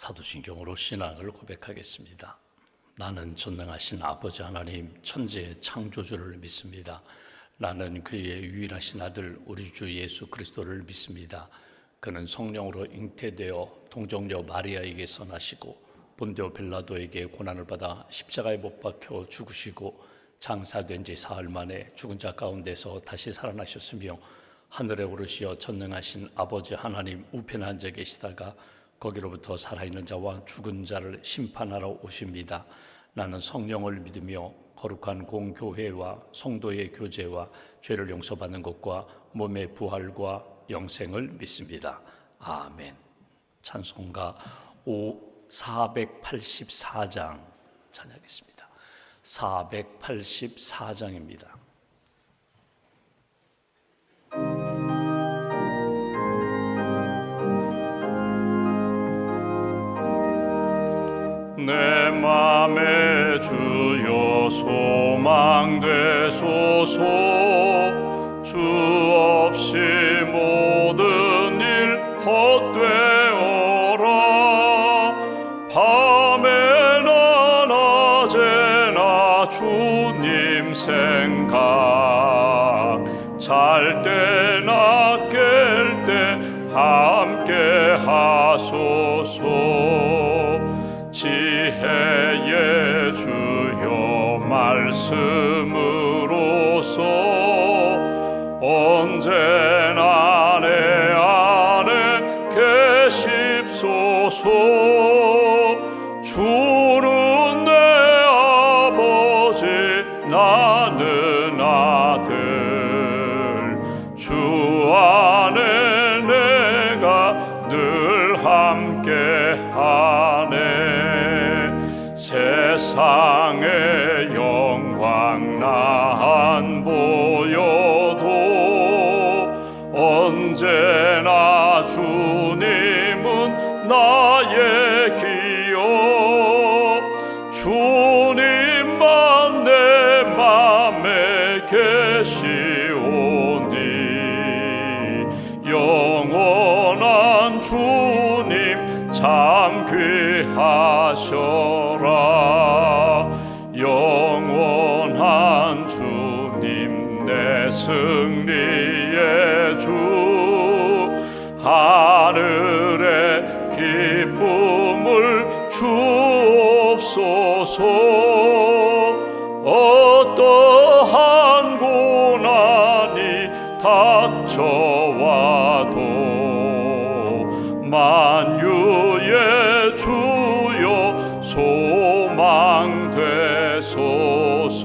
사도신경으로 신앙을 고백하겠습니다. 나는 전능하신 아버지 하나님 천지의 창조주를 믿습니다. 나는 그의 유일하신 아들 우리 주 예수 그리스도를 믿습니다. 그는 성령으로 잉태되어 동정녀 마리아에게서 나시고 본디오 빌라도에게 고난을 받아 십자가에 못 박혀 죽으시고 장사된 지 사흘 만에 죽은 자 가운데서 다시 살아나셨으며 하늘에 오르시어 전능하신 아버지 하나님 우편에 앉아 계시다가 거기로부터 살아있는 자와 죽은 자를 심판하러 오십니다. 나는 성령을 믿으며 거룩한 공교회와 성도의 교제와 죄를 용서받는 것과 몸의 부활과 영생을 믿습니다. 아멘. 찬송가 484장 찬양하겠습니다. 484장입니다. 내 맘에 주여 소망 되소서. 주 없이 모든 일 헛되어라. 밤에나 낮에나 주님 생각, 잘 때나 깰 때 함께 하소서. 지혜의 주여 말씀으로서 언제나 내 안에 계십소서. 주는 내 아버지 나는 아들, 주 안에 내가 늘 함께하네. 세상의 영광 나 안 보여도 언제나 주님은 나의 기여. 주님만 내 맘에 계시오니 영원한 주님 참 귀하셔라. 영원한 주님 내 승리의 주, 하늘의 기쁨을 주옵소서. 어떠한 고난이 닥쳐와도 만유의 주여 소망 되소서.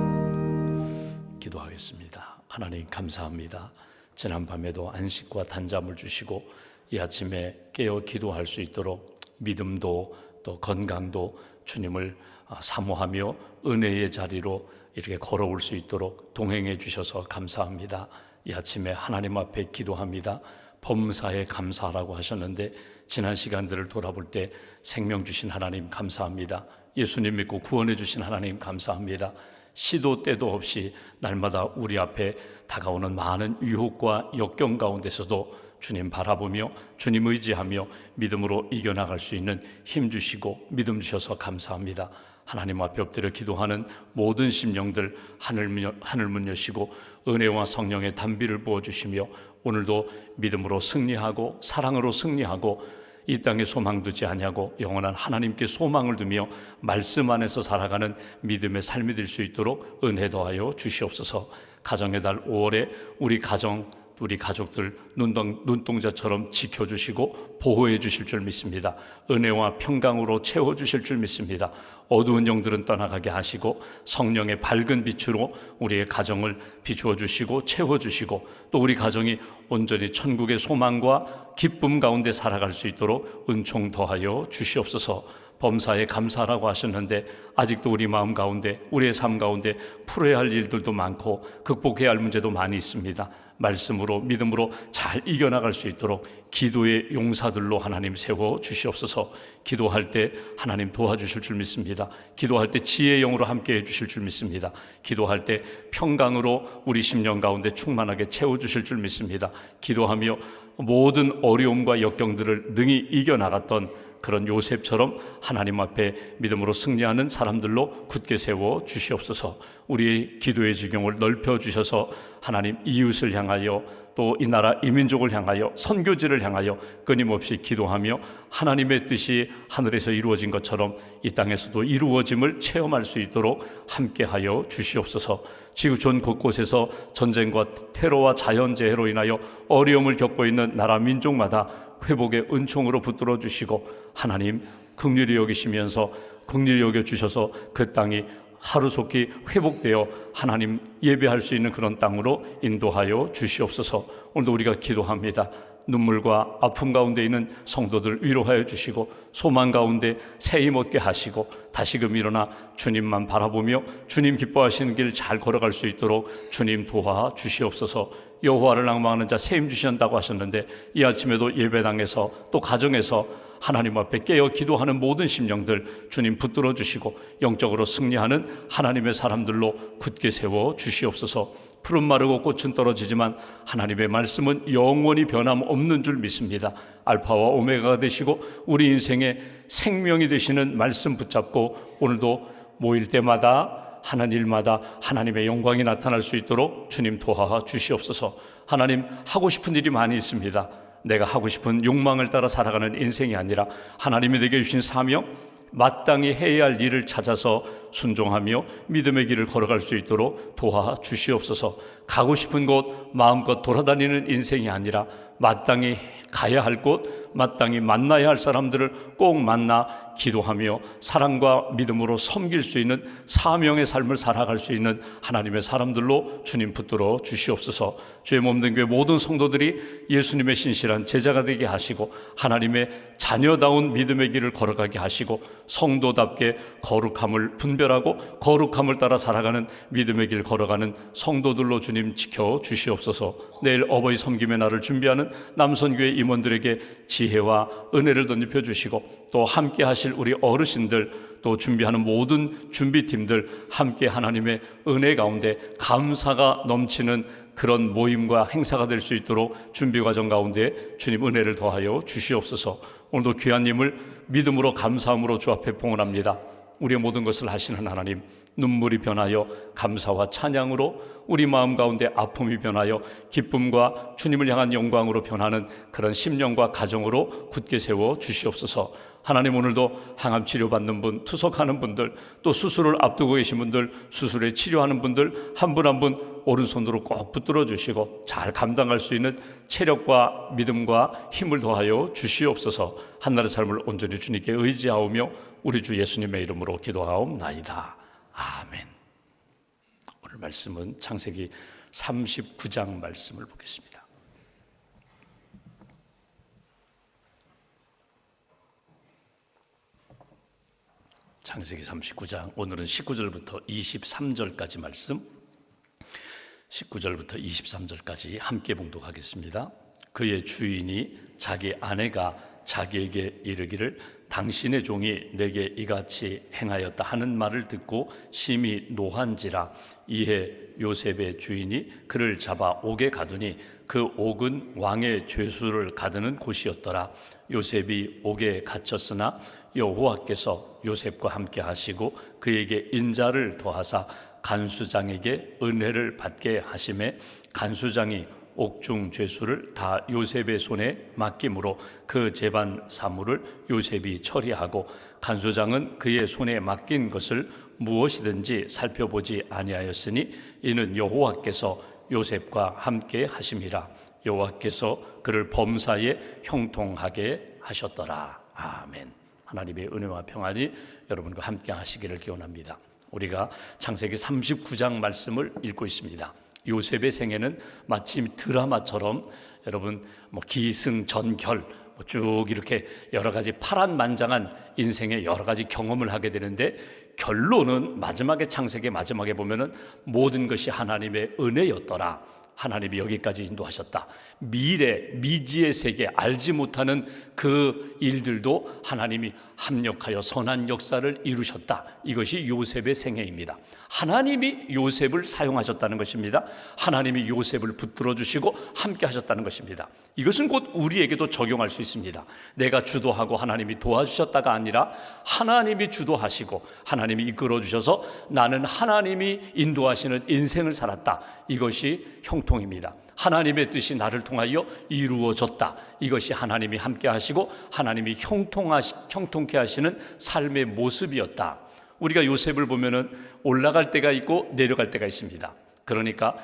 아멘. 기도하겠습니다. 하나님 감사합니다. 지난밤에도 안식과 단잠을 주시고 이 아침에 깨어 기도할 수 있도록 믿음도 또 건강도 주님을 사모하며 은혜의 자리로 이렇게 걸어올 수 있도록 동행해 주셔서 감사합니다. 이 아침에 하나님 앞에 기도합니다. 범사에 감사하라고 하셨는데 지난 시간들을 돌아볼 때 생명 주신 하나님 감사합니다. 예수님 믿고 구원해 주신 하나님 감사합니다. 시도 때도 없이 날마다 우리 앞에 다가오는 많은 유혹과 역경 가운데서도 주님 바라보며 주님 의지하며 믿음으로 이겨나갈 수 있는 힘 주시고 믿음 주셔서 감사합니다. 하나님 앞에 엎드려 기도하는 모든 심령들 하늘문 여시고 은혜와 성령의 단비를 부어주시며 오늘도 믿음으로 승리하고 사랑으로 승리하고 이 땅에 소망 두지 아니하고 영원한 하나님께 소망을 두며 말씀 안에서 살아가는 믿음의 삶이 될 수 있도록 은혜 더하여 주시옵소서. 가정의 달 5월에 우리 가족들 눈동자처럼 지켜주시고 보호해 주실 줄 믿습니다. 은혜와 평강으로 채워주실 줄 믿습니다. 어두운 영들은 떠나가게 하시고 성령의 밝은 빛으로 우리의 가정을 비추어 주시고 채워주시고 또 우리 가정이 온전히 천국의 소망과 기쁨 가운데 살아갈 수 있도록 은총 더하여 주시옵소서. 범사에 감사하라고 하셨는데 아직도 우리 마음 가운데 우리의 삶 가운데 풀어야 할 일들도 많고 극복해야 할 문제도 많이 있습니다. 말씀으로 믿음으로 잘 이겨나갈 수 있도록 기도의 용사들로 하나님 세워 주시옵소서. 기도할 때 하나님 도와주실 줄 믿습니다. 기도할 때 지혜의 영으로 함께 해주실 줄 믿습니다. 기도할 때 평강으로 우리 심령 가운데 충만하게 채워주실 줄 믿습니다. 기도하며 모든 어려움과 역경들을 능히 이겨나갔던 그런 요셉처럼 하나님 앞에 믿음으로 승리하는 사람들로 굳게 세워 주시옵소서. 우리의 기도의 지경을 넓혀 주셔서 하나님 이웃을 향하여 또 이 나라 이민족을 향하여 선교지를 향하여 끊임없이 기도하며 하나님의 뜻이 하늘에서 이루어진 것처럼 이 땅에서도 이루어짐을 체험할 수 있도록 함께하여 주시옵소서. 지구촌 곳곳에서 전쟁과 테러와 자연재해로 인하여 어려움을 겪고 있는 나라 민족마다 회복의 은총으로 붙들어 주시고 하나님 긍휼히 여기시면서 긍휼히 여겨 주셔서 그 땅이 하루속히 회복되어 하나님 예배할 수 있는 그런 땅으로 인도하여 주시옵소서. 오늘도 우리가 기도합니다. 눈물과 아픔 가운데 있는 성도들 위로하여 주시고 소망 가운데 새힘 얻게 하시고 다시금 일어나 주님만 바라보며 주님 기뻐하시는 길 잘 걸어갈 수 있도록 주님 도와 주시옵소서. 여호와를 낭망하는 자 새힘 주신다고 하셨는데 이 아침에도 예배당에서 또 가정에서 하나님 앞에 깨어 기도하는 모든 심령들 주님 붙들어 주시고 영적으로 승리하는 하나님의 사람들로 굳게 세워 주시옵소서. 푸른 마르고 꽃은 떨어지지만 하나님의 말씀은 영원히 변함없는 줄 믿습니다. 알파와 오메가가 되시고 우리 인생의 생명이 되시는 말씀 붙잡고 오늘도 모일 때마다 하는 일마다 하나님의 영광이 나타날 수 있도록 주님 도와 주시옵소서. 하나님 하고 싶은 일이 많이 있습니다. 내가 하고 싶은 욕망을 따라 살아가는 인생이 아니라 하나님이 내게 주신 사명, 마땅히 해야 할 일을 찾아서 순종하며 믿음의 길을 걸어갈 수 있도록 도와 주시옵소서. 가고 싶은 곳 마음껏 돌아다니는 인생이 아니라 마땅히 가야 할 곳, 마땅히 만나야 할 사람들을 꼭 만나 기도하며 사랑과 믿음으로 섬길 수 있는 사명의 삶을 살아갈 수 있는 하나님의 사람들로 주님 붙들어 주시옵소서. 주의 몸된 교회 모든 성도들이 예수님의 신실한 제자가 되게 하시고 하나님의 자녀다운 믿음의 길을 걸어가게 하시고 성도답게 거룩함을 분별하고 거룩함을 따라 살아가는 믿음의 길 걸어가는 성도들로 주님 지켜 주시옵소서. 내일 어버이 섬김의 날을 준비하는 남선교회 임원들에게 지혜와 은혜를 덧입혀 주시고 또 함께 하실 우리 어르신들 또 준비하는 모든 준비팀들 함께 하나님의 은혜 가운데 감사가 넘치는 그런 모임과 행사가 될 수 있도록 준비 과정 가운데 주님 은혜를 더하여 주시옵소서. 오늘도 귀한 님을 믿음으로 감사함으로 주 앞에 봉헌합니다. 우리의 모든 것을 하시는 하나님, 눈물이 변하여 감사와 찬양으로 우리 마음 가운데 아픔이 변하여 기쁨과 주님을 향한 영광으로 변하는 그런 심령과 가정으로 굳게 세워 주시옵소서. 하나님 오늘도 항암 치료받는 분, 투석하는 분들, 또 수술을 앞두고 계신 분들, 수술에 치료하는 분들 한 분 한 분 오른손으로 꼭 붙들어 주시고 잘 감당할 수 있는 체력과 믿음과 힘을 더하여 주시옵소서. 한나라의 삶을 온전히 주님께 의지하오며 우리 주 예수님의 이름으로 기도하옵나이다. 아멘. 오늘 말씀은 창세기 39장 말씀을 보겠습니다. 창세기 39장 오늘은 19절부터 23절까지 말씀 19절부터 23절까지 함께 봉독하겠습니다. 그의 주인이 자기 아내가 자기에게 이르기를 당신의 종이 내게 이같이 행하였다 하는 말을 듣고 심히 노한지라. 이에 요셉의 주인이 그를 잡아 옥에 가두니 그 옥은 왕의 죄수를 가두는 곳이었더라. 요셉이 옥에 갇혔으나 여호와께서 요셉과 함께 하시고 그에게 인자를 더하사 간수장에게 은혜를 받게 하심에 간수장이 옥중 죄수를 다 요셉의 손에 맡김으로 그 재반 사물을 요셉이 처리하고 간수장은 그의 손에 맡긴 것을 무엇이든지 살펴보지 아니하였으니 이는 여호와께서 요셉과 함께 하심이라. 여호와께서 그를 범사에 형통하게 하셨더라. 아멘. 하나님의 은혜와 평안이 여러분과 함께 하시기를 기원합니다. 우리가 창세기 39장 말씀을 읽고 있습니다. 요셉의 생애는 마치 드라마처럼 여러분 기승전결 쭉 이렇게 여러 가지 파란만장한 인생의 여러 가지 경험을 하게 되는데 결론은 마지막에 창세기 마지막에 보면은 모든 것이 하나님의 은혜였더라. 하나님이 여기까지 인도하셨다. 미지의 세계, 알지 못하는 그 일들도 하나님이 합력하여 선한 역사를 이루셨다. 이것이 요셉의 생애입니다. 하나님이 요셉을 사용하셨다는 것입니다. 하나님이 요셉을 붙들어 주시고 함께 하셨다는 것입니다. 이것은 곧 우리에게도 적용할 수 있습니다. 내가 주도하고 하나님이 도와주셨다가 아니라 하나님이 주도하시고 하나님이 이끌어 주셔서 나는 하나님이 인도하시는 인생을 살았다. 이것이 형통입니다. 하나님의 뜻이 나를 통하여 이루어졌다. 이것이 하나님이 함께 하시고 하나님이 형통케 하시는 삶의 모습이었다. 우리가 요셉을 보면은 올라갈 때가 있고 내려갈 때가 있습니다. 그러니까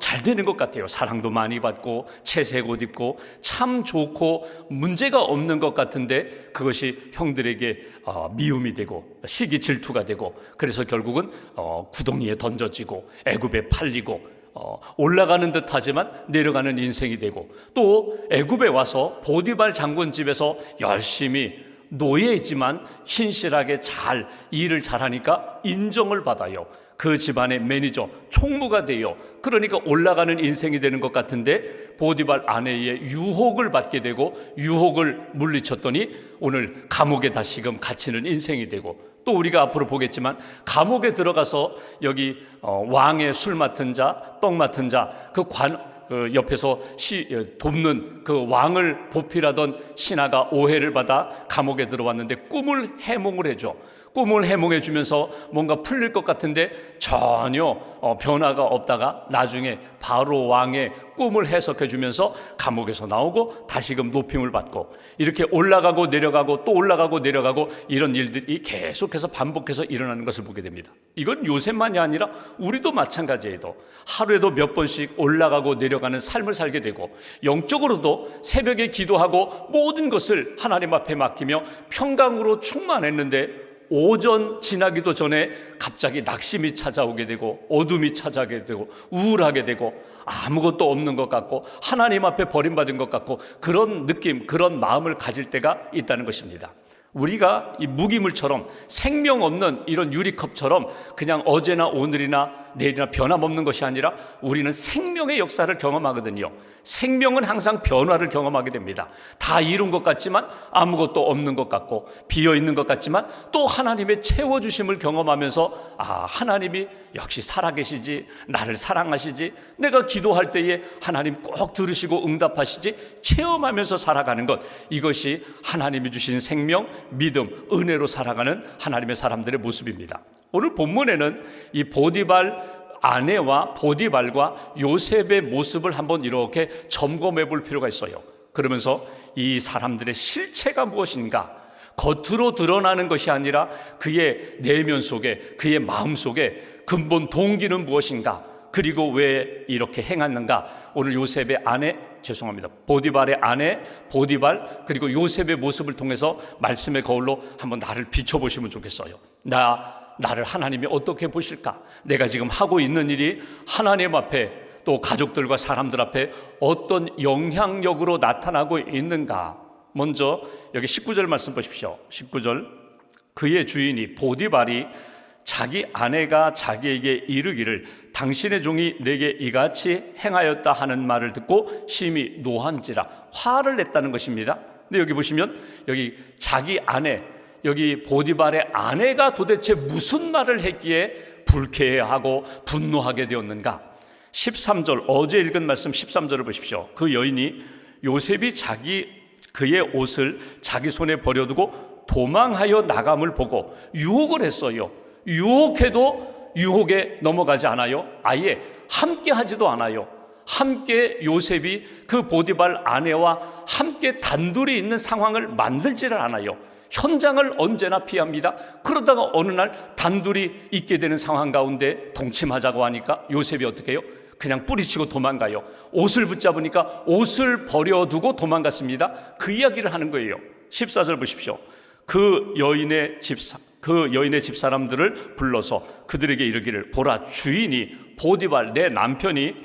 잘 되는 것 같아요. 사랑도 많이 받고 채색 옷 입고 참 좋고 문제가 없는 것 같은데 그것이 형들에게 미움이 되고 시기 질투가 되고 그래서 결국은 구덩이에 던져지고 애굽에 팔리고 올라가는 듯 하지만 내려가는 인생이 되고 또 애굽에 와서 보디발 장군 집에서 열심히 노예이지만 신실하게 잘 일을 잘하니까 인정을 받아요. 그 집안의 매니저, 총무가 돼요. 그러니까 올라가는 인생이 되는 것 같은데 보디발 아내의 유혹을 받게 되고 유혹을 물리쳤더니 오늘 감옥에 다시금 갇히는 인생이 되고 또 우리가 앞으로 보겠지만 감옥에 들어가서 여기 왕의 술 맡은 자, 떡 맡은 자, 그 옆에서 돕는 그 왕을 보필하던 신하가 오해를 받아 감옥에 들어왔는데 꿈을 해몽을 해줘. 꿈을 해몽해 주면서 뭔가 풀릴 것 같은데 전혀 변화가 없다가 나중에 바로 왕의 꿈을 해석해 주면서 감옥에서 나오고 다시금 높임을 받고 이렇게 올라가고 내려가고 또 올라가고 내려가고 이런 일들이 계속해서 반복해서 일어나는 것을 보게 됩니다. 이건 요셉만이 아니라 우리도 마찬가지예요. 하루에도 몇 번씩 올라가고 내려가는 삶을 살게 되고 영적으로도 새벽에 기도하고 모든 것을 하나님 앞에 맡기며 평강으로 충만했는데 오전 지나기도 전에 갑자기 낙심이 찾아오게 되고 어둠이 찾아오게 되고 우울하게 되고 아무것도 없는 것 같고 하나님 앞에 버림받은 것 같고 그런 느낌, 그런 마음을 가질 때가 있다는 것입니다. 우리가 이 무기물처럼 생명 없는 이런 유리컵처럼 그냥 어제나 오늘이나 내일이나 변함없는 것이 아니라 우리는 생명의 역사를 경험하거든요. 생명은 항상 변화를 경험하게 됩니다. 다 이룬 것 같지만 아무것도 없는 것 같고 비어있는 것 같지만 또 하나님의 채워주심을 경험하면서 하나님이 역시 살아계시지, 나를 사랑하시지, 내가 기도할 때에 하나님 꼭 들으시고 응답하시지 체험하면서 살아가는 것, 이것이 하나님이 주신 생명, 믿음, 은혜로 살아가는 하나님의 사람들의 모습입니다. 오늘 본문에는 이 보디발 아내와 보디발과 요셉의 모습을 한번 이렇게 점검해 볼 필요가 있어요. 그러면서 이 사람들의 실체가 무엇인가, 겉으로 드러나는 것이 아니라 그의 내면 속에, 그의 마음 속에 근본 동기는 무엇인가, 그리고 왜 이렇게 행했는가. 오늘 요셉의 아내, 보디발의 아내 보디발, 그리고 요셉의 모습을 통해서 말씀의 거울로 한번 나를 비춰보시면 좋겠어요. 나를 하나님이 어떻게 보실까? 내가 지금 하고 있는 일이 하나님 앞에 또 가족들과 사람들 앞에 어떤 영향력으로 나타나고 있는가? 먼저 여기 19절 말씀 보십시오. 19절, 그의 주인이 보디발이 자기 아내가 자기에게 이르기를 당신의 종이 내게 이같이 행하였다 하는 말을 듣고 심히 노한지라, 화를 냈다는 것입니다. 근데 여기 보시면 여기 자기 아내, 여기 보디발의 아내가 도대체 무슨 말을 했기에 불쾌해하고 분노하게 되었는가? 13절, 어제 읽은 말씀 13절을 보십시오. 그 여인이 요셉이 그의 옷을 자기 손에 버려두고 도망하여 나감을 보고 유혹을 했어요. 유혹해도 유혹에 넘어가지 않아요. 아예 함께 하지도 않아요. 함께 요셉이 그 보디발 아내와 함께 단둘이 있는 상황을 만들지를 않아요. 현장을 언제나 피합니다. 그러다가 어느 날 단둘이 있게 되는 상황 가운데 동침하자고 하니까 요셉이 어떻게 해요? 그냥 뿌리치고 도망가요. 옷을 붙잡으니까 옷을 버려두고 도망갔습니다. 그 이야기를 하는 거예요. 14절 보십시오. 그 여인의 집사람들을 불러서 그들에게 이르기를, 보라, 주인이 보디발 내 남편이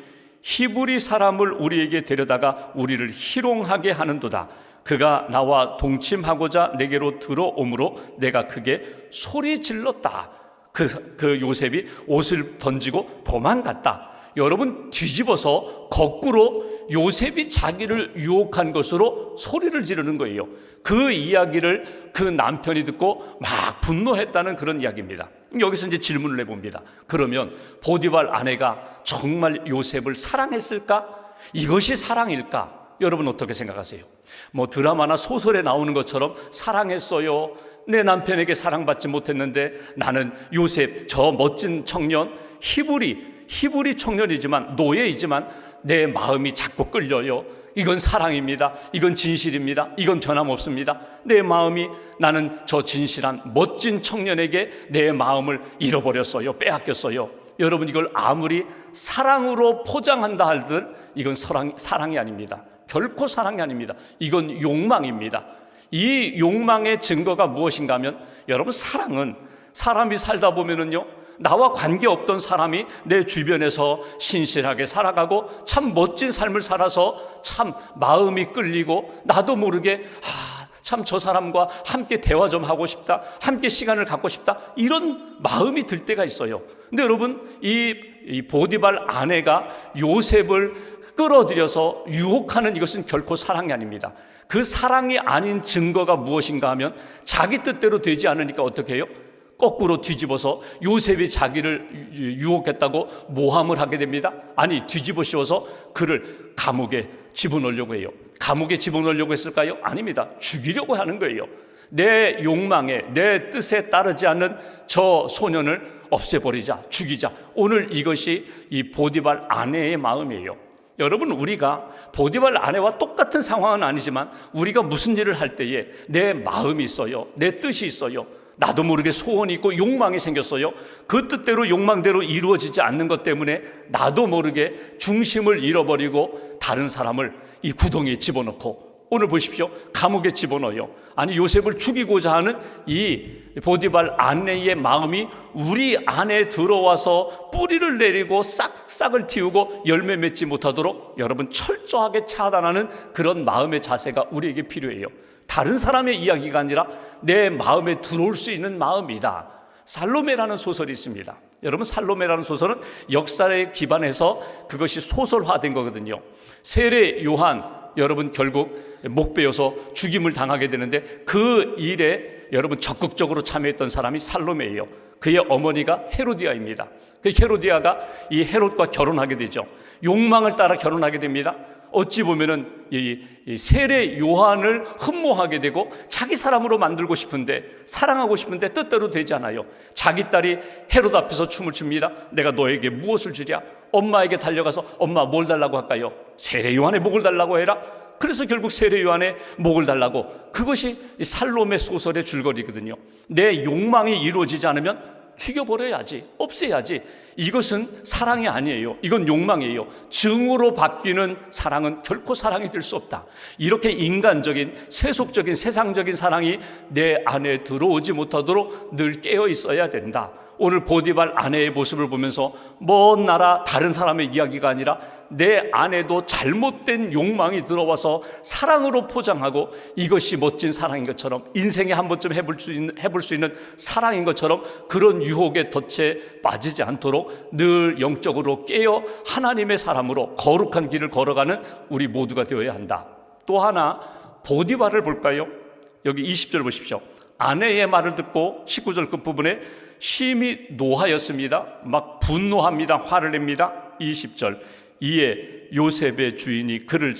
히브리 사람을 우리에게 데려다가 우리를 희롱하게 하는도다. 그가 나와 동침하고자 내게로 들어오므로 내가 크게 소리 질렀다. 그 요셉이 옷을 던지고 도망갔다. 여러분 뒤집어서 거꾸로 요셉이 자기를 유혹한 것으로 소리를 지르는 거예요. 그 이야기를 그 남편이 듣고 막 분노했다는 그런 이야기입니다. 여기서 이제 질문을 해봅니다. 그러면 보디발 아내가 정말 요셉을 사랑했을까? 이것이 사랑일까? 여러분 어떻게 생각하세요? 뭐 드라마나 소설에 나오는 것처럼 사랑했어요. 내 남편에게 사랑받지 못했는데 나는 요셉, 저 멋진 청년, 히브리 청년이지만 노예이지만 내 마음이 자꾸 끌려요. 이건 사랑입니다. 이건 진실입니다. 이건 변함없습니다. 내 마음이, 나는 저 진실한 멋진 청년에게 내 마음을 잃어버렸어요. 빼앗겼어요. 여러분, 이걸 아무리 사랑으로 포장한다 할들 이건 사랑이 아닙니다. 결코 사랑이 아닙니다. 이건 욕망입니다. 이 욕망의 증거가 무엇인가 하면, 여러분, 사랑은 사람이 살다 보면은요, 나와 관계없던 사람이 내 주변에서 신실하게 살아가고 참 멋진 삶을 살아서 참 마음이 끌리고 나도 모르게 참 저 사람과 함께 대화 좀 하고 싶다, 함께 시간을 갖고 싶다, 이런 마음이 들 때가 있어요. 근데 여러분, 이 보디발 아내가 요셉을 끌어들여서 유혹하는 이것은 결코 사랑이 아닙니다. 그 사랑이 아닌 증거가 무엇인가 하면, 자기 뜻대로 되지 않으니까 어떻게 해요? 거꾸로 뒤집어서 요셉이 자기를 유혹했다고 모함을 하게 됩니다. 아니, 뒤집어 씌워서 그를 감옥에 집어넣으려고 해요. 감옥에 집어넣으려고 했을까요? 아닙니다. 죽이려고 하는 거예요. 내 욕망에, 내 뜻에 따르지 않는 저 소년을 없애버리자, 죽이자. 오늘 이것이 이 보디발 아내의 마음이에요. 여러분, 우리가 보디발 아내와 똑같은 상황은 아니지만 우리가 무슨 일을 할 때에 내 마음이 있어요. 내 뜻이 있어요. 나도 모르게 소원이 있고 욕망이 생겼어요. 그 뜻대로 욕망대로 이루어지지 않는 것 때문에 나도 모르게 중심을 잃어버리고 다른 사람을 이 구덩이에 집어넣고, 오늘 보십시오, 감옥에 집어넣어요. 아니, 요셉을 죽이고자 하는 이 보디발 아내의 마음이 우리 안에 들어와서 뿌리를 내리고 싹싹을 틔우고 열매 맺지 못하도록 여러분 철저하게 차단하는 그런 마음의 자세가 우리에게 필요해요. 다른 사람의 이야기가 아니라 내 마음에 들어올 수 있는 마음이다. 살로메라는 소설이 있습니다. 여러분, 살로메라는 소설은 역사에 기반해서 그것이 소설화된 거거든요. 세례 요한, 여러분 결국 목베어서 죽임을 당하게 되는데 그 일에 여러분 적극적으로 참여했던 사람이 살로메예요. 그의 어머니가 헤로디아입니다. 그 헤로디아가 이 헤롯과 결혼하게 되죠. 욕망을 따라 결혼하게 됩니다. 어찌 보면은 이 세례 요한을 흠모하게 되고 자기 사람으로 만들고 싶은데, 사랑하고 싶은데 뜻대로 되지 않아요. 자기 딸이 헤롯 앞에서 춤을 춥니다. 내가 너에게 무엇을 주랴? 엄마에게 달려가서 엄마 뭘 달라고 할까요? 세례 요한의 목을 달라고 해라. 그래서 결국 세례 요한의 목을 달라고. 그것이 살로메 소설의 줄거리거든요. 내 욕망이 이루어지지 않으면 죽여버려야지, 없애야지. 이것은 사랑이 아니에요. 이건 욕망이에요. 증오로 바뀌는 사랑은 결코 사랑이 될 수 없다. 이렇게 인간적인, 세속적인, 세상적인 사랑이 내 안에 들어오지 못하도록 늘 깨어 있어야 된다. 오늘 보디발 아내의 모습을 보면서 먼 나라 다른 사람의 이야기가 아니라 내 안에도 잘못된 욕망이 들어와서 사랑으로 포장하고 이것이 멋진 사랑인 것처럼, 인생에 한 번쯤 해볼 수 있는 사랑인 것처럼 그런 유혹의 덫에 빠지지 않도록 늘 영적으로 깨어 하나님의 사람으로 거룩한 길을 걸어가는 우리 모두가 되어야 한다. 또 하나 보디발을 볼까요? 여기 20절 보십시오. 아내의 말을 듣고 19절 끝부분에 심히 노하였습니다. 막 분노합니다. 화를 냅니다. 20절. 이에 요셉의 주인이 그를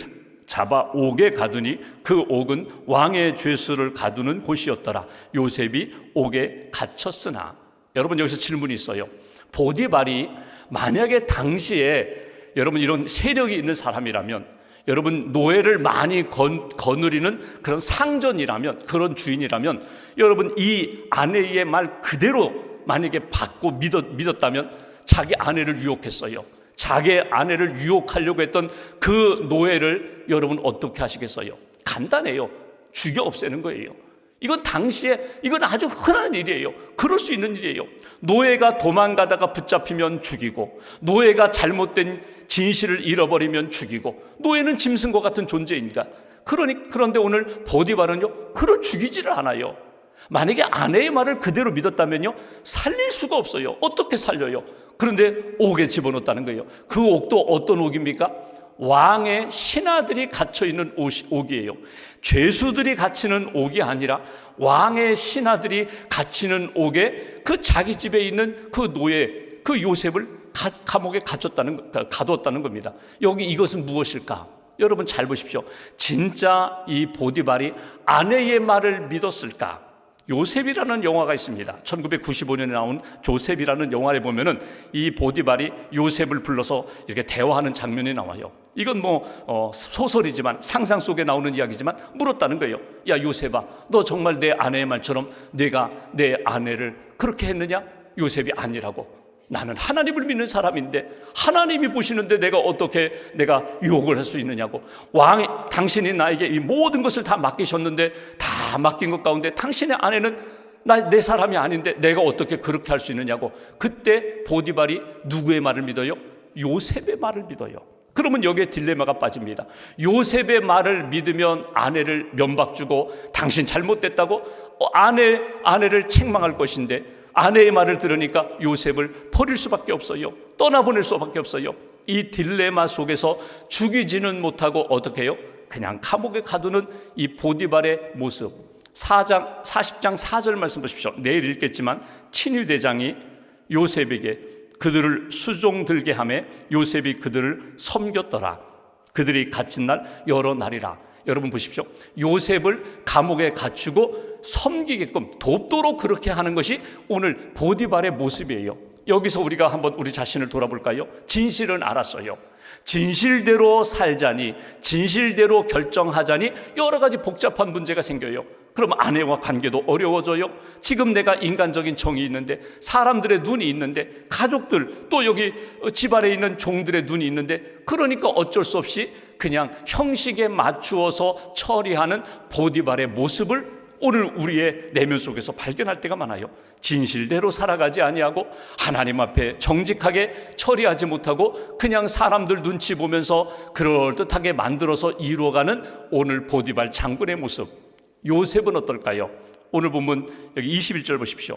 잡아 옥에 가두니 그 옥은 왕의 죄수를 가두는 곳이었더라. 요셉이 옥에 갇혔으나. 여러분, 여기서 질문이 있어요. 보디발이 만약에 당시에 여러분 이런 세력이 있는 사람이라면, 여러분 노예를 많이 거느리는 그런 상전이라면, 그런 주인이라면, 여러분 이 아내의 말 그대로 만약에 받고 믿었다면 자기 아내를 유혹했어요. 자기 아내를 유혹하려고 했던 그 노예를 여러분 어떻게 하시겠어요? 간단해요. 죽여 없애는 거예요. 이건 당시에 이건 아주 흔한 일이에요. 그럴 수 있는 일이에요. 노예가 도망가다가 붙잡히면 죽이고, 노예가 잘못된 진실을 잃어버리면 죽이고, 노예는 짐승과 같은 존재입니다. 그런데 오늘 보디발은요, 그를 죽이지를 않아요. 만약에 아내의 말을 그대로 믿었다면요, 살릴 수가 없어요. 어떻게 살려요? 그런데 옥에 집어넣었다는 거예요. 그 옥도 어떤 옥입니까? 왕의 신하들이 갇혀있는 옥이에요. 죄수들이 갇히는 옥이 아니라 왕의 신하들이 갇히는 옥에 그 자기 집에 있는 그 노예, 그 요셉을 감옥에 가뒀다는 겁니다. 여기 이것은 무엇일까? 여러분 잘 보십시오. 진짜 이 보디발이 아내의 말을 믿었을까? 요셉이라는 영화가 있습니다. 1995년에 나온 조셉이라는 영화에 보면은 이 보디발이 요셉을 불러서 이렇게 대화하는 장면이 나와요. 이건 소설이지만 상상 속에 나오는 이야기지만 물었다는 거예요. 야 요셉아, 너 정말 내 아내의 말처럼 내가 내 아내를 그렇게 했느냐? 요셉이 아니라고. 나는 하나님을 믿는 사람인데 하나님이 보시는데 내가 어떻게 유혹을 할 수 있느냐고. 왕이 당신이 나에게 이 모든 것을 다 맡기셨는데 다 맡긴 것 가운데 당신의 아내는 내 사람이 아닌데 내가 어떻게 그렇게 할 수 있느냐고. 그때 보디발이 누구의 말을 믿어요? 요셉의 말을 믿어요. 그러면 여기에 딜레마가 빠집니다. 요셉의 말을 믿으면 아내를 면박 주고 당신 잘못됐다고 아내를 책망할 것인데 아내의 말을 들으니까 요셉을 버릴 수밖에 없어요. 떠나보낼 수밖에 없어요. 이 딜레마 속에서 죽이지는 못하고 어떻게 해요? 그냥 감옥에 가두는 이 보디발의 모습. 40장 4절 말씀 보십시오. 내일 읽겠지만 친위대장이 요셉에게 그들을 수종들게 하매 요셉이 그들을 섬겼더라. 그들이 갇힌 날 여러 날이라. 여러분 보십시오. 요셉을 감옥에 갇히고 섬기게끔 돕도록 그렇게 하는 것이 오늘 보디발의 모습이에요. 여기서 우리가 한번 우리 자신을 돌아볼까요? 진실은 알았어요. 진실대로 살자니, 진실대로 결정하자니 여러 가지 복잡한 문제가 생겨요. 그럼 아내와 관계도 어려워져요. 지금 내가 인간적인 정이 있는데, 사람들의 눈이 있는데, 가족들 또 여기 집안에 있는 종들의 눈이 있는데, 그러니까 어쩔 수 없이 그냥 형식에 맞추어서 처리하는 보디발의 모습을 오늘 우리의 내면 속에서 발견할 때가 많아요. 진실대로 살아가지 아니하고 하나님 앞에 정직하게 처리하지 못하고 그냥 사람들 눈치 보면서 그럴듯하게 만들어서 이루어가는 오늘 보디발 장군의 모습. 요셉은 어떨까요? 오늘 보면 여기 21절 보십시오.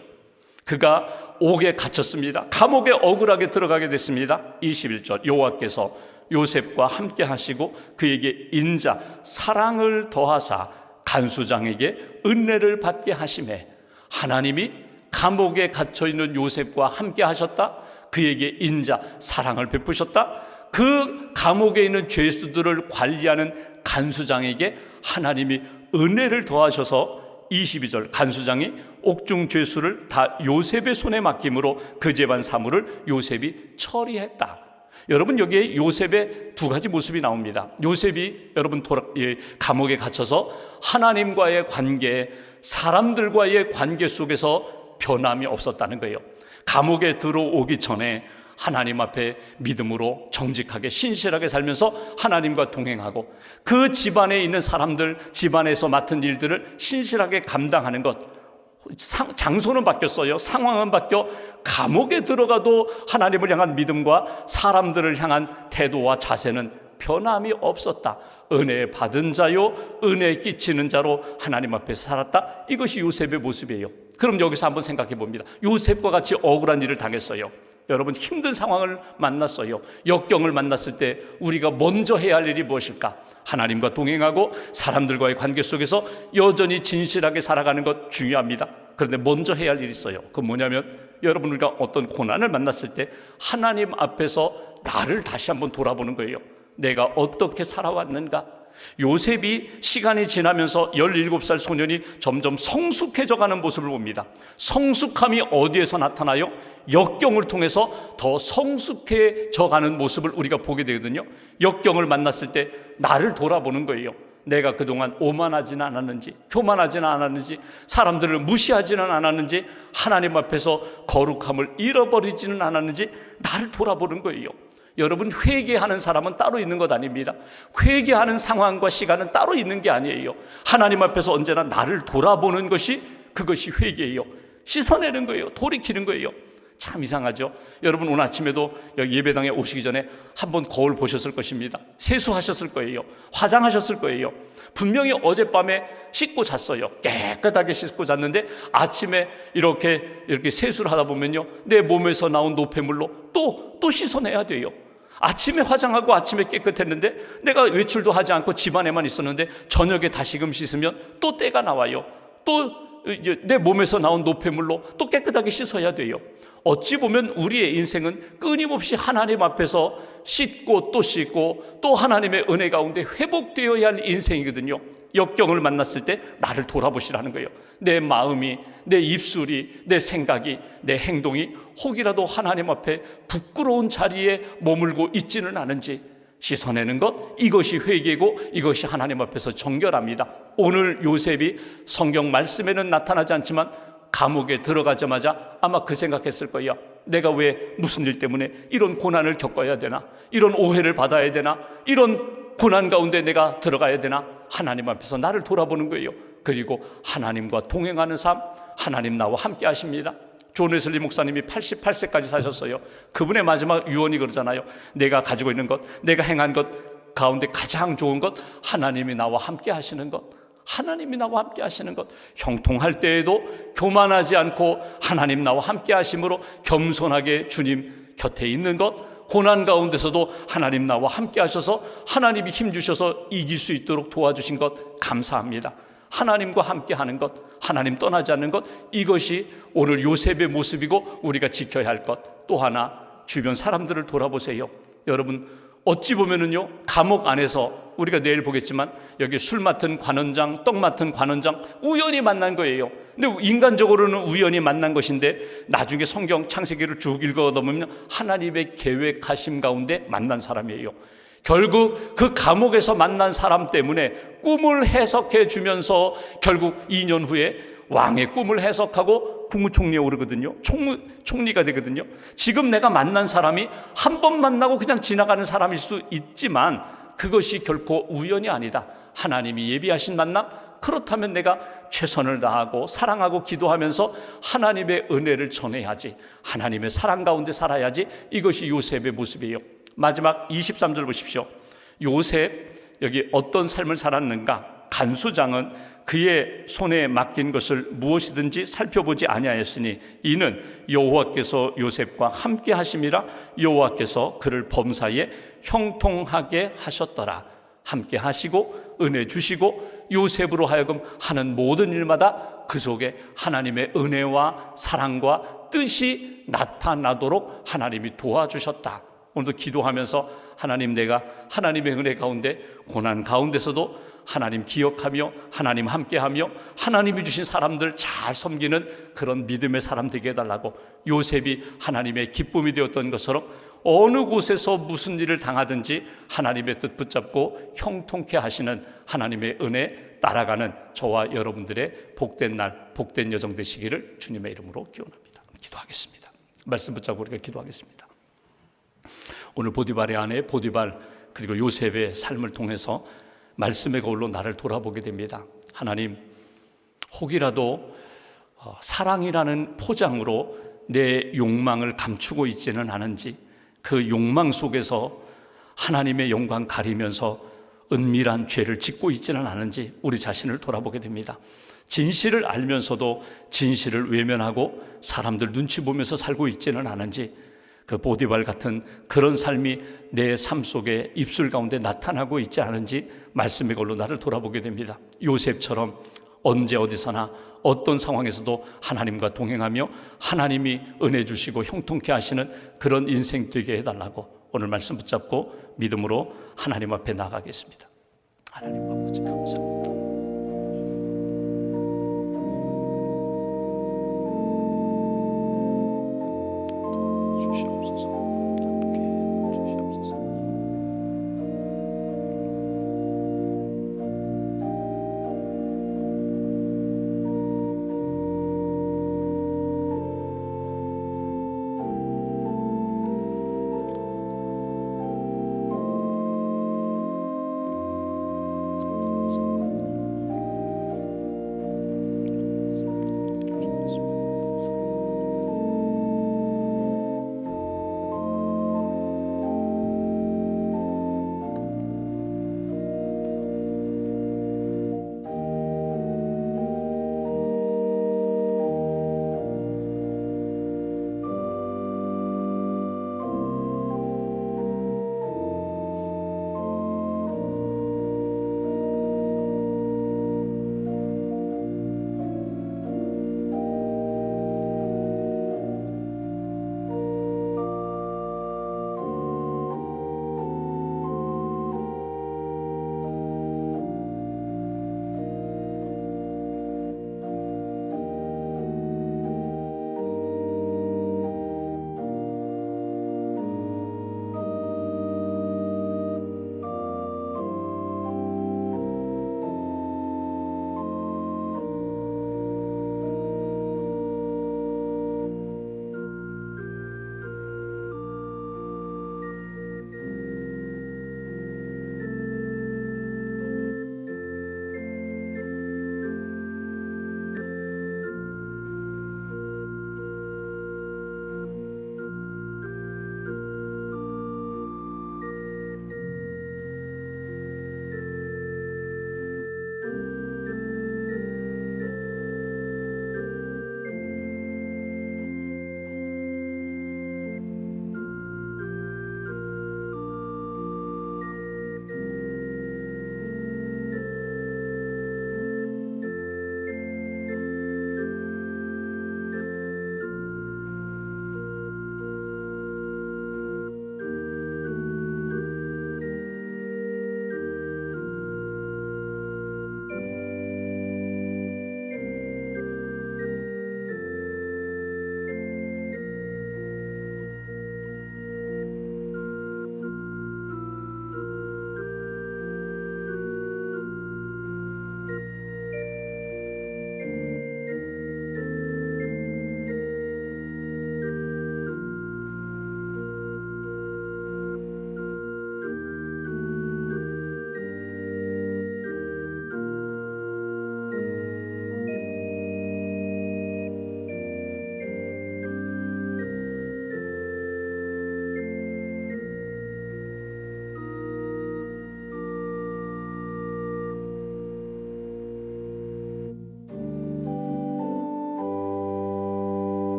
그가 옥에 갇혔습니다. 감옥에 억울하게 들어가게 됐습니다. 21절 여호와께서 요셉과 함께 하시고 그에게 인자 사랑을 더하사 간수장에게 은혜를 받게 하시매. 하나님이 감옥에 갇혀있는 요셉과 함께 하셨다. 그에게 인자 사랑을 베푸셨다. 그 감옥에 있는 죄수들을 관리하는 간수장에게 하나님이 은혜를 더하셔서 22절 간수장이 옥중 죄수를 다 요셉의 손에 맡김으로 그 집안 사물을 요셉이 처리했다. 여러분 여기에 요셉의 두 가지 모습이 나옵니다. 요셉이 여러분 감옥에 갇혀서 하나님과의 관계, 사람들과의 관계 속에서 변함이 없었다는 거예요. 감옥에 들어오기 전에 하나님 앞에 믿음으로 정직하게 신실하게 살면서 하나님과 동행하고 그 집안에 있는 사람들, 집안에서 맡은 일들을 신실하게 감당하는 것. 장소는 바뀌었어요. 상황은 바뀌어 감옥에 들어가도 하나님을 향한 믿음과 사람들을 향한 태도와 자세는 변함이 없었다. 은혜 받은 자요 은혜 끼치는 자로 하나님 앞에서 살았다. 이것이 요셉의 모습이에요. 그럼 여기서 한번 생각해 봅니다. 요셉과 같이 억울한 일을 당했어요. 여러분 힘든 상황을 만났어요. 역경을 만났을 때 우리가 먼저 해야 할 일이 무엇일까? 하나님과 동행하고 사람들과의 관계 속에서 여전히 진실하게 살아가는 것 중요합니다. 그런데 먼저 해야 할 일이 있어요. 그건 뭐냐면 여러분 우리가 어떤 고난을 만났을 때 하나님 앞에서 나를 다시 한번 돌아보는 거예요. 내가 어떻게 살아왔는가? 요셉이 시간이 지나면서 17살 소년이 점점 성숙해져가는 모습을 봅니다. 성숙함이 어디에서 나타나요? 역경을 통해서 더 성숙해져가는 모습을 우리가 보게 되거든요. 역경을 만났을 때 나를 돌아보는 거예요. 내가 그동안 오만하지는 않았는지, 교만하지는 않았는지, 사람들을 무시하지는 않았는지, 하나님 앞에서 거룩함을 잃어버리지는 않았는지 나를 돌아보는 거예요. 여러분 회개하는 사람은 따로 있는 것 아닙니다. 회개하는 상황과 시간은 따로 있는 게 아니에요. 하나님 앞에서 언제나 나를 돌아보는 것이 그것이 회개예요. 씻어내는 거예요. 돌이키는 거예요. 참 이상하죠. 여러분 오늘 아침에도 여기 예배당에 오시기 전에 한번 거울 보셨을 것입니다. 세수하셨을 거예요. 화장하셨을 거예요. 분명히 어젯밤에 씻고 잤어요. 깨끗하게 씻고 잤는데 아침에 이렇게 세수를 하다 보면요, 내 몸에서 나온 노폐물로 또 씻어내야 돼요. 아침에 화장하고 아침에 깨끗했는데 내가 외출도 하지 않고 집안에만 있었는데 저녁에 다시금 씻으면 또 때가 나와요. 또 이제 내 몸에서 나온 노폐물로 또 깨끗하게 씻어야 돼요. 어찌 보면 우리의 인생은 끊임없이 하나님 앞에서 씻고 또 하나님의 은혜 가운데 회복되어야 할 인생이거든요. 역경을 만났을 때 나를 돌아보시라는 거예요. 내 마음이, 내 입술이, 내 생각이, 내 행동이 혹이라도 하나님 앞에 부끄러운 자리에 머물고 있지는 않은지 씻어내는 것, 이것이 회개고 이것이 하나님 앞에서 정결합니다. 오늘 요셉이 성경 말씀에는 나타나지 않지만 감옥에 들어가자마자 아마 그 생각했을 거예요. 내가 왜 무슨 일 때문에 이런 고난을 겪어야 되나, 이런 오해를 받아야 되나, 이런 고난 가운데 내가 들어가야 되나. 하나님 앞에서 나를 돌아보는 거예요. 그리고 하나님과 동행하는 삶, 하나님 나와 함께 하십니다. 존 웨슬리 목사님이 88세까지 사셨어요. 그분의 마지막 유언이 그러잖아요. 내가 가지고 있는 것, 내가 행한 것 가운데 가장 좋은 것, 하나님이 나와 함께 하시는 것, 하나님이 나와 함께 하시는 것. 형통할 때에도 교만하지 않고 하나님 나와 함께 하심으로 겸손하게 주님 곁에 있는 것, 고난 가운데서도 하나님 나와 함께 하셔서 하나님이 힘주셔서 이길 수 있도록 도와주신 것 감사합니다. 하나님과 함께 하는 것, 하나님 떠나지 않는 것, 이것이 오늘 요셉의 모습이고 우리가 지켜야 할 것. 또 하나, 주변 사람들을 돌아보세요. 여러분, 어찌 보면은요, 감옥 안에서 우리가 내일 보겠지만 여기 술 맡은 관원장, 떡 맡은 관원장 우연히 만난 거예요. 근데 인간적으로는 우연히 만난 것인데 나중에 성경 창세기를 쭉 읽어보다 보면 하나님의 계획하심 가운데 만난 사람이에요. 결국 그 감옥에서 만난 사람 때문에 꿈을 해석해 주면서 결국 2년 후에 왕의 꿈을 해석하고 국무총리에 오르거든요. 총리가 되거든요. 지금 내가 만난 사람이 한 번 만나고 그냥 지나가는 사람일 수 있지만 그것이 결코 우연이 아니다. 하나님이 예비하신 만남. 그렇다면 내가 최선을 다하고 사랑하고 기도하면서 하나님의 은혜를 전해야지, 하나님의 사랑 가운데 살아야지. 이것이 요셉의 모습이에요. 마지막 23절 보십시오. 요셉, 여기 어떤 삶을 살았는가? 간수장은 그의 손에 맡긴 것을 무엇이든지 살펴보지 아니하였으니 이는 여호와께서 요셉과 함께 하심이라. 여호와께서 그를 범사에 형통하게 하셨더라. 함께 하시고 은혜 주시고 요셉으로 하여금 하는 모든 일마다 그 속에 하나님의 은혜와 사랑과 뜻이 나타나도록 하나님이 도와주셨다. 오늘도 기도하면서 하나님, 내가 하나님의 은혜 가운데 고난 가운데서도 하나님 기억하며 하나님 함께하며 하나님이 주신 사람들 잘 섬기는 그런 믿음의 사람 되게 해달라고. 요셉이 하나님의 기쁨이 되었던 것처럼 어느 곳에서 무슨 일을 당하든지 하나님의 뜻 붙잡고 형통케 하시는 하나님의 은혜 따라가는 저와 여러분들의 복된 날, 복된 여정 되시기를 주님의 이름으로 기원합니다. 기도하겠습니다. 말씀 붙잡고 우리가 기도하겠습니다. 오늘 보디발의 아내 보디발 그리고 요셉의 삶을 통해서 말씀의 거울로 나를 돌아보게 됩니다. 하나님, 혹이라도 사랑이라는 포장으로 내 욕망을 감추고 있지는 않은지, 그 욕망 속에서 하나님의 영광 가리면서 은밀한 죄를 짓고 있지는 않은지 우리 자신을 돌아보게 됩니다. 진실을 알면서도 진실을 외면하고 사람들 눈치 보면서 살고 있지는 않은지, 그 보디발 같은 그런 삶이 내 삶 속에 입술 가운데 나타나고 있지 않은지 말씀의 걸로 나를 돌아보게 됩니다. 요셉처럼 언제 어디서나 어떤 상황에서도 하나님과 동행하며 하나님이 은혜 주시고 형통케 하시는 그런 인생 되게 해달라고 오늘 말씀 붙잡고 믿음으로 하나님 앞에 나가겠습니다. 하나님 아버지,